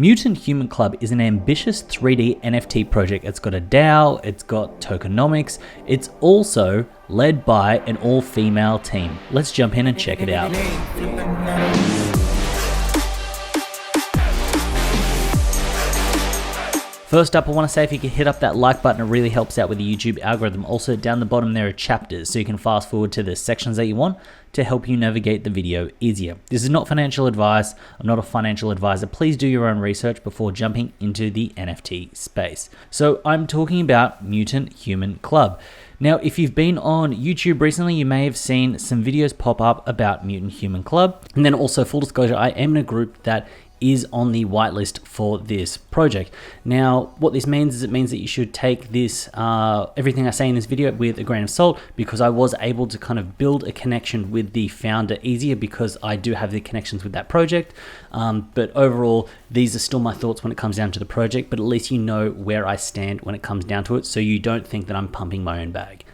Mutant Human Club is an ambitious 3D NFT project. It's got a DAO, it's got tokenomics, it's also led by an all-female team. Let's jump in and check it out. First up, I want to say if you could hit up that like button, it really helps out with the YouTube algorithm. Also, down the bottom there are chapters, so you can fast forward to the sections that you want to help you navigate the video easier. This is not financial advice. I'm not a financial advisor. Please do your own research before jumping into the NFT space. So I'm talking about Mutant Human Club. Now, if you've been on YouTube recently, you may have seen some videos pop up about Mutant Human Club. And then also, full disclosure, I am in a group that is on the whitelist for this project. Now, what this means is it means that you should take this, everything I say in this video with a grain of salt, because I was able to kind of build a connection with the founder easier because I do have the connections with that project. But overall, these are still my thoughts when it comes down to the project, but at least you know where I stand when it comes down to it, so you don't think that I'm pumping my own bag.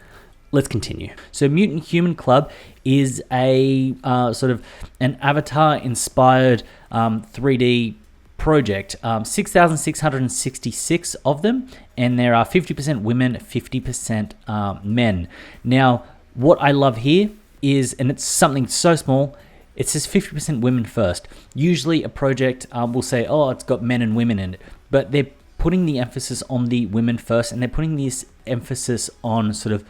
Let's continue. So Mutant Human Club is a sort of an avatar-inspired 3D project. 6,666 of them, and there are 50% women, 50% men. Now, what I love here is, and it's something so small, it says 50% women first. Usually a project will say, oh, it's got men and women in it, but they're putting the emphasis on the women first, and they're putting this emphasis on sort of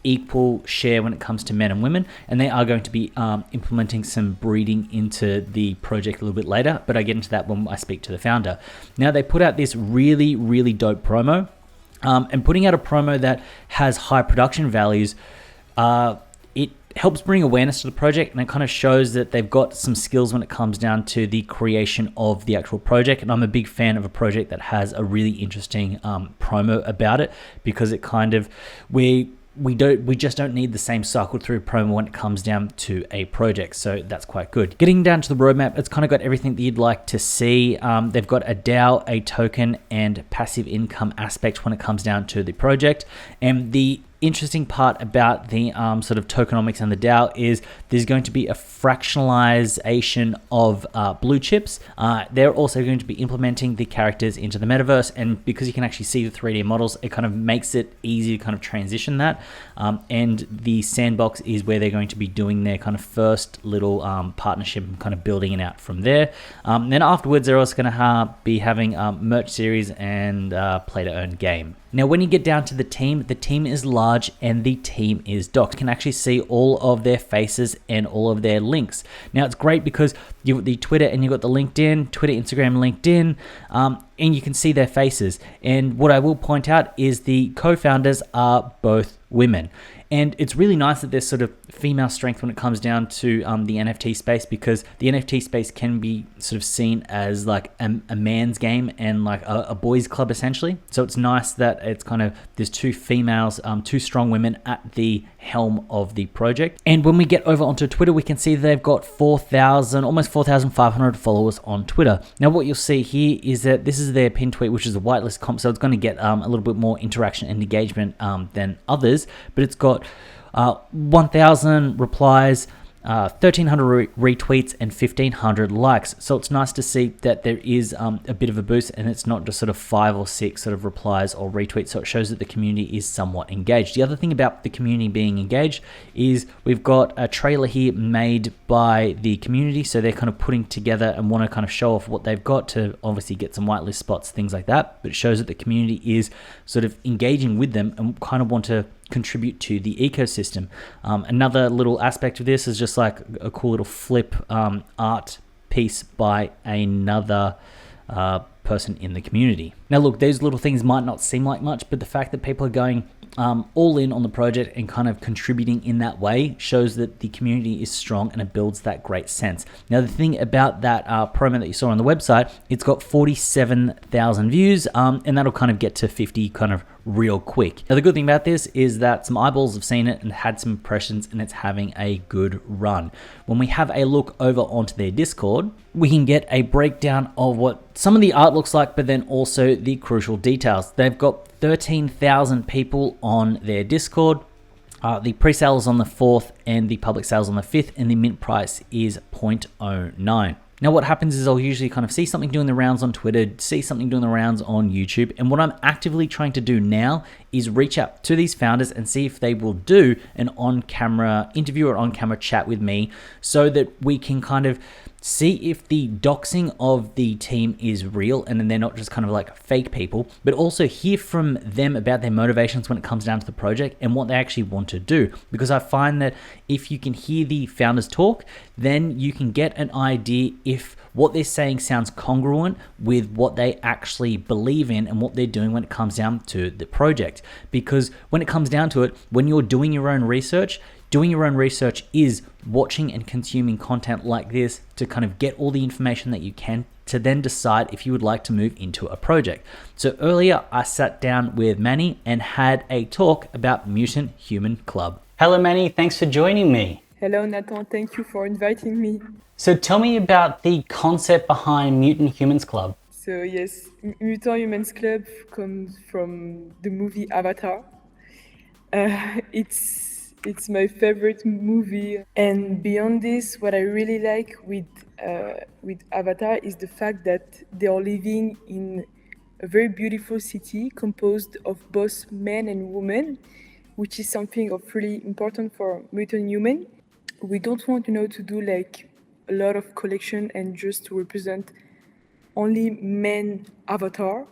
equal share when it comes to men and women, and they are going to be implementing some breeding into the project a little bit later, but I get into that when I speak to the founder. Now, they put out this really, really dope promo, and putting out a promo that has high production values, it helps bring awareness to the project, and it kind of shows that they've got some skills when it comes down to the creation of the actual project. And I'm a big fan of a project that has a really interesting promo about it, because it kind of, we just don't need the same cycle through promo when it comes down to a project, so that's quite good. Getting down to the roadmap, it's kind of got everything that you'd like to see. They've got a DAO, a token, and passive income aspect when it comes down to the project. And the interesting part about the sort of tokenomics and the DAO is there's going to be a fractionalization of blue chips. They're also going to be implementing the characters into the metaverse, and because you can actually see the 3D models, it kind of makes it easy to kind of transition that. And the sandbox is where they're going to be doing their kind of first little partnership and kind of building it out from there. Then afterwards, they're also going to be having merch series and play to earn game. Now, when you get down to the team is large and the team is docked. You can actually see all of their faces and all of their links. Now, it's great because you've got the Twitter and you've got the LinkedIn, Twitter, Instagram, LinkedIn, and you can see their faces. And what I will point out is the co-founders are both women. And it's really nice that there's sort of female strength when it comes down to the NFT space, because the NFT space can be sort of seen as like a man's game and like a boys club essentially. So it's nice that it's kind of, there's two females, two strong women at the helm of the project. And when we get over onto Twitter, we can see they've got 4,000, almost 4,500 followers on Twitter. Now, what you'll see here is that this is their pin tweet, which is a whitelist comp, so it's going to get a little bit more interaction and engagement than others, but it's got 1,000 replies, 1,300 retweets, and 1,500 likes. So it's nice to see that there is a bit of a boost, and it's not just sort of 5 or 6 sort of replies or retweets. So it shows that the community is somewhat engaged. The other thing about the community being engaged is we've got a trailer here made by the community. So they're kind of putting together and want to kind of show off what they've got to obviously get some whitelist spots, things like that. But it shows that the community is sort of engaging with them and kind of want to contribute to the ecosystem. Another little aspect of this is just like a cool little flip art piece by another person in the community. Now look, those little things might not seem like much, but the fact that people are going all in on the project and kind of contributing in that way shows that the community is strong and it builds that great sense. Now, the thing about that promo that you saw on the website, it's got 47,000 views, and that'll kind of get to 50 kind of real quick. Now, the good thing about this is that some eyeballs have seen it and had some impressions, and it's having a good run. When we have a look over onto their Discord, we can get a breakdown of what some of the art looks like, but then also the crucial details. They've got 13,000 people on their Discord. The pre-sale is on the 4th and the public sale is on the 5th, and the mint price is 0.09. Now, what happens is I'll usually kind of see something doing the rounds on Twitter, see something doing the rounds on YouTube. And what I'm actively trying to do now is reach out to these founders and see if they will do an on-camera interview or on-camera chat with me so that we can kind of see if the doxing of the team is real and then they're not just kind of like fake people, but also hear from them about their motivations when it comes down to the project and what they actually want to do. Because I find that if you can hear the founders talk, then you can get an idea if what they're saying sounds congruent with what they actually believe in and what they're doing when it comes down to the project. Because when it comes down to it, when you're doing your own research is watching and consuming content like this to kind of get all the information that you can to then decide if you would like to move into a project. So earlier I sat down with Manny and had a talk about Mutant Human Club. Hello Manny, thanks for joining me. Hello Nathan, thank you for inviting me. So tell me about the concept behind Mutant Humans Club. So yes, Mutant Humans Club comes from the movie Avatar. It's my favorite movie, and beyond this, what I really like with Avatar is the fact that they are living in a very beautiful city composed of both men and women, which is something of really important for Mutant Human. We don't want, to do like a lot of collection and just to represent only men avatar,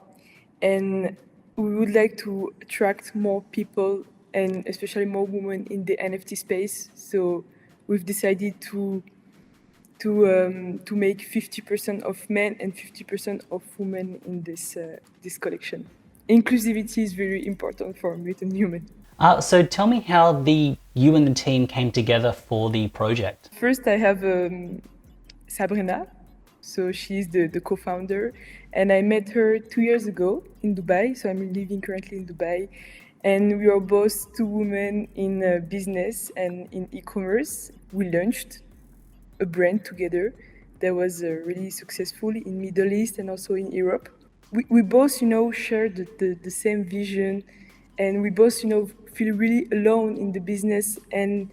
and we would like to attract more people and especially more women in the NFT space. So we've decided to make 50% of men and 50% of women in this collection. Inclusivity is very important for Mutant Human. So tell me how you and the team came together for the project. First, I have Sabrina. So she's the co-founder, and I met her 2 years ago in Dubai. So I'm living currently in Dubai. And we are both two women in business and in e-commerce. We launched a brand together that was really successful in Middle East and also in Europe. We both, share the same vision, and we both, feel really alone in the business. And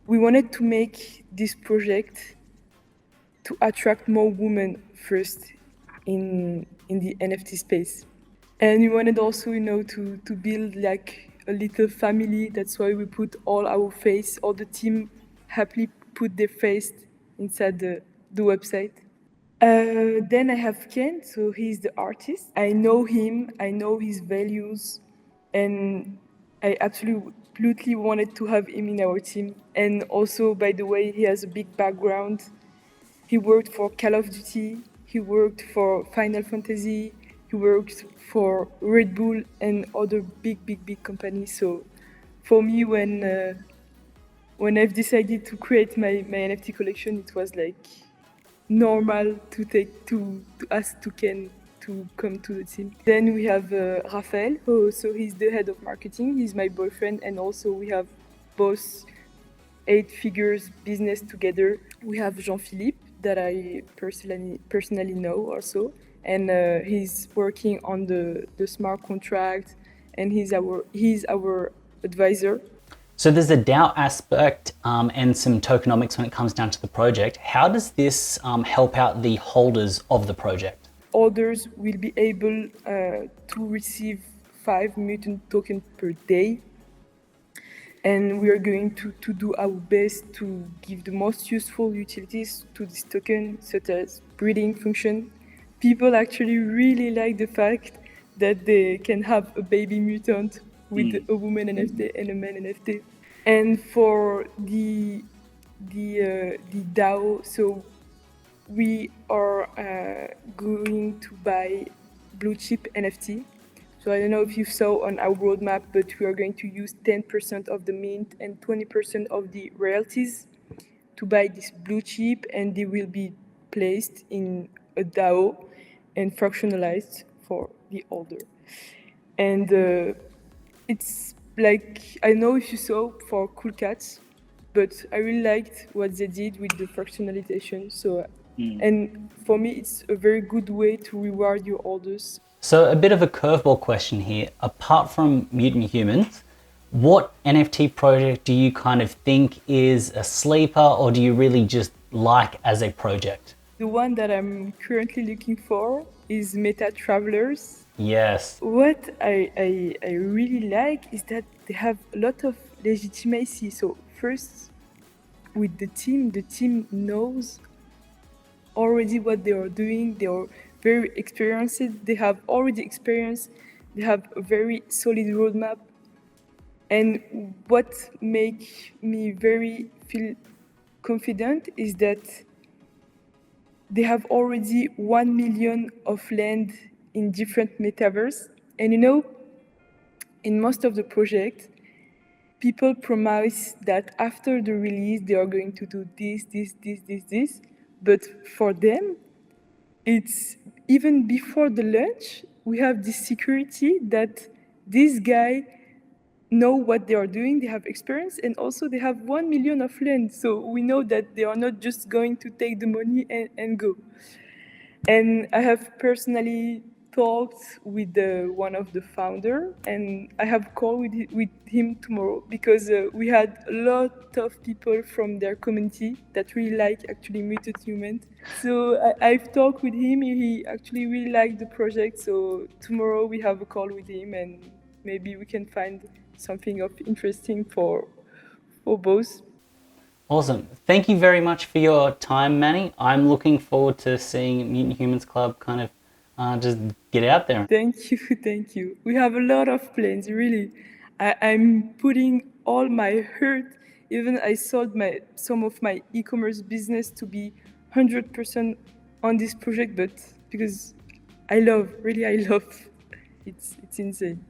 we wanted to make this project to attract more women first in the NFT space. And we wanted also, to build like a little family. That's why we put all our face, all the team happily put their face inside the website. Then I have Ken, so he's the artist. I know him, I know his values, and I absolutely wanted to have him in our team. And also, by the way, he has a big background. He worked for Call of Duty, he worked for Final Fantasy, he worked for Red Bull and other big companies. So for me, when I've decided to create my NFT collection, it was like normal to ask to Ken to come to the team. Then we have Raphael, so he's the head of marketing. He's my boyfriend, and also we have both 8 figures business together. We have Jean-Philippe that I personally know also. And he's working on the smart contract, and he's our advisor. So there's a DAO aspect and some tokenomics when it comes down to the project. How does this help out the holders of the project? Holders will be able to receive 5 mutant tokens per day. And we are going to do our best to give the most useful utilities to this token, such as breeding function. People actually really like the fact that they can have a baby mutant with a woman NFT and a man NFT. And for the DAO, so we are going to buy blue chip NFT. So I don't know if you saw on our roadmap, but we are going to use 10% of the mint and 20% of the royalties to buy this blue chip, and they will be placed in a DAO and fractionalized for the holder. And it's like, I know if you saw for Cool Cats, but I really liked what they did with the fractionalization. So, and for me, it's a very good way to reward your holders. So a bit of a curveball question here. Apart from Mutant Humans, what NFT project do you kind of think is a sleeper, or do you really just like as a project? The one that I'm currently looking for is Meta Travelers. Yes. What I really like is that they have a lot of legitimacy. So first, with the team knows already what they are doing. They are very experienced. They have already experience. They have a very solid roadmap. And what makes me very feel confident is that they have already 1 million of land in different metaverse. And in most of the projects, people promise that after the release, they are going to do this. But for them, it's even before the launch, we have this security that this guy know what they are doing, they have experience, and also they have 1 million of land. So we know that they are not just going to take the money and go. And I have personally talked with one of the founder, and I have a call with him tomorrow because we had a lot of people from their community that really like actually Mutant Human. So I've talked with him. He actually really liked the project. So tomorrow we have a call with him, and maybe we can find something of interesting for both. Awesome. Thank you very much for your time, Manny. I'm looking forward to seeing Mutant Humans Club kind of just get out there. Thank you. We have a lot of plans, really. I'm putting all my heart. Even I sold some of my e-commerce business to be 100% on this project, but because I love, it's insane.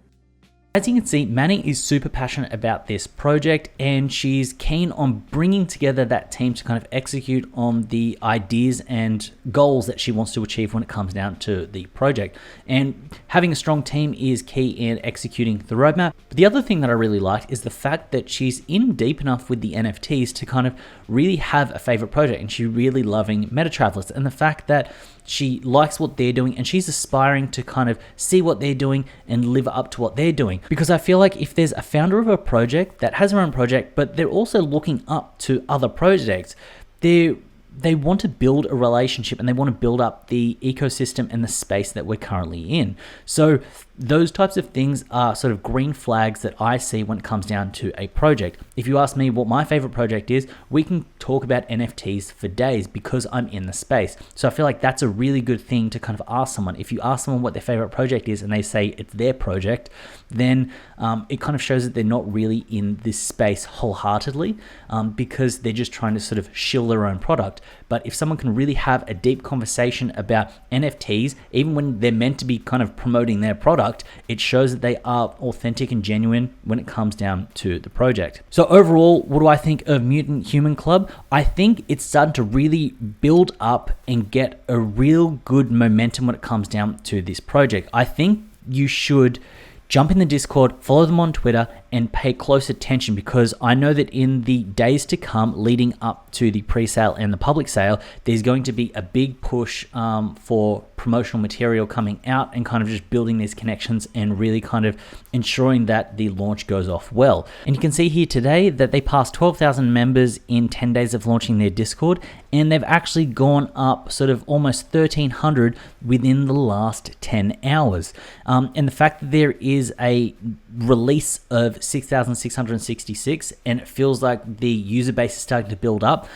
As you can see, Manny is super passionate about this project and she's keen on bringing together that team to kind of execute on the ideas and goals that she wants to achieve when it comes down to the project. And having a strong team is key in executing the roadmap. But the other thing that I really like is the fact that she's in deep enough with the NFTs to kind of really have a favorite project, and she's really loving Meta Travelers, and the fact that she likes what they're doing and she's aspiring to kind of see what they're doing and live up to what they're doing. Because I feel like if there's a founder of a project that has their own project, but they're also looking up to other projects, they want to build a relationship and they want to build up the ecosystem and the space that we're currently in. So those types of things are sort of green flags that I see when it comes down to a project. If you ask me what my favorite project is, we can talk about NFTs for days because I'm in the space. So I feel like that's a really good thing to kind of ask someone. If you ask someone what their favorite project is and they say it's their project, then it kind of shows that they're not really in this space wholeheartedly because they're just trying to sort of shill their own product. But if someone can really have a deep conversation about NFTs, even when they're meant to be kind of promoting their product, it shows that they are authentic and genuine when it comes down to the project. So overall, what do I think of Mutant Human Club? I think it's starting to really build up and get a real good momentum when it comes down to this project. I think you should jump in the Discord, follow them on Twitter, and pay close attention, because I know that in the days to come leading up to the pre-sale and the public sale, there's going to be a big push for promotional material coming out and kind of just building these connections and really kind of ensuring that the launch goes off well. And you can see here today that they passed 12,000 members in 10 days of launching their Discord, and they've actually gone up sort of almost 1,300 within the last 10 hours. And the fact that there is a release of 6,666 and it feels like the user base is starting to build up,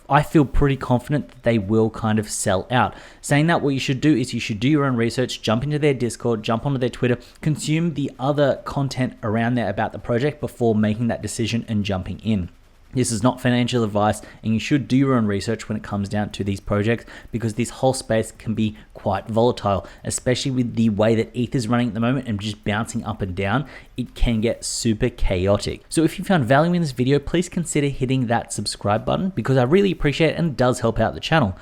I feel pretty confident that they will kind of sell out. Saying that, what you should do is you should do your own research, jump into their Discord, jump onto their Twitter, consume the other content around there about the project before making that decision and jumping in. This is not financial advice, and you should do your own research when it comes down to these projects, because this whole space can be quite volatile, especially with the way that ETH is running at the moment and just bouncing up and down. It can get super chaotic. So if you found value in this video, please consider hitting that subscribe button, because I really appreciate it and it does help out the channel.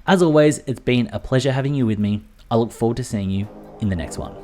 As always, it's been a pleasure having you with me. I look forward to seeing you in the next one.